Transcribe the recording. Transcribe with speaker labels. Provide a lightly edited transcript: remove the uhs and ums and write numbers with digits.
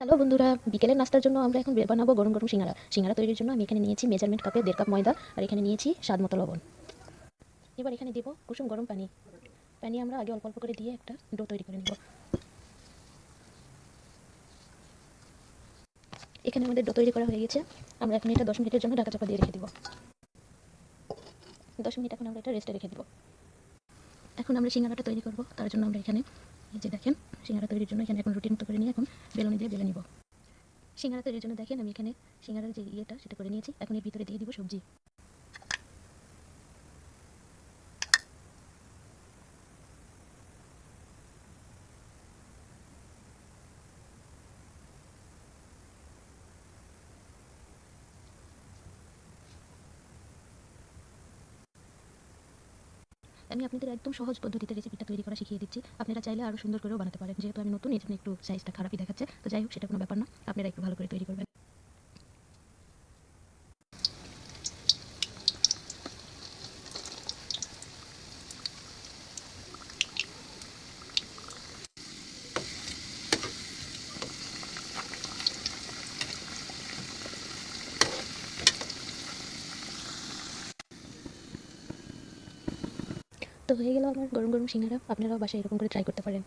Speaker 1: Hello বন্ধুরা, বিকেলের নাস্তার জন্য আমরা এখন বানাবো গরম গরম সিঙ্গারা। সিঙ্গারা তৈরির জন্য আমি এখানে নিয়েছি মেজারমেন্ট কাপে 1.5 কাপ ময়দা, আর এখানে নিয়েছি স্বাদ মতো লবণ। এবার এখানে দেব কুসুম গরম পানি। পানি আমরা আগে অল্প অল্প করে দিয়ে একটা ডো তৈরি করে নেব। এখানে আমাদের ডো তৈরি করা হয়ে গেছে। আমরা এখন এটা 10 মিনিটের জন্য ঢাকা চাপা দিয়ে রেখে দেব। 10 মিনিট এখন আমরা এটা রেস্টে রেখে দেব। এখন আমরা সিঙ্গারাটা তৈরি করব। তার জন্য আমরা এখানে এই যে দেখেন, সিঙ্গারা তৈরির জন্য এখানে এখন রুটির মতো করে নিয়ে এখন বেলুনি দিয়ে বেলে নিব। সিঙ্গারা তৈরির জন্য দেখেন আমি এখানে সিঙ্গারার যে ইয়েটা সেটা করে নিয়েছি। এখন এর ভিতরে দিয়ে দিব সবজি। আমি আপনাদের একদম সহজ পদ্ধতিতে রেসিপিটা তৈরি করা শিখিয়ে দিচ্ছি। আপনারা চাইলে আরও সুন্দর করেও বানাতে পারেন। যেহেতু আমি নতুন, এজন্য একটু সাইজটা খারাপই দেখাচ্ছে। তো যাই হোক, সেটা কোনো ব্যাপার না। আপনারা একটু ভালো করে তৈরি করবেন। তো হয়ে গেল আমার গরম গরম সিঙ্গারা। আপনারাও বাসায় এরকম করে ট্রাই করতে পারেন।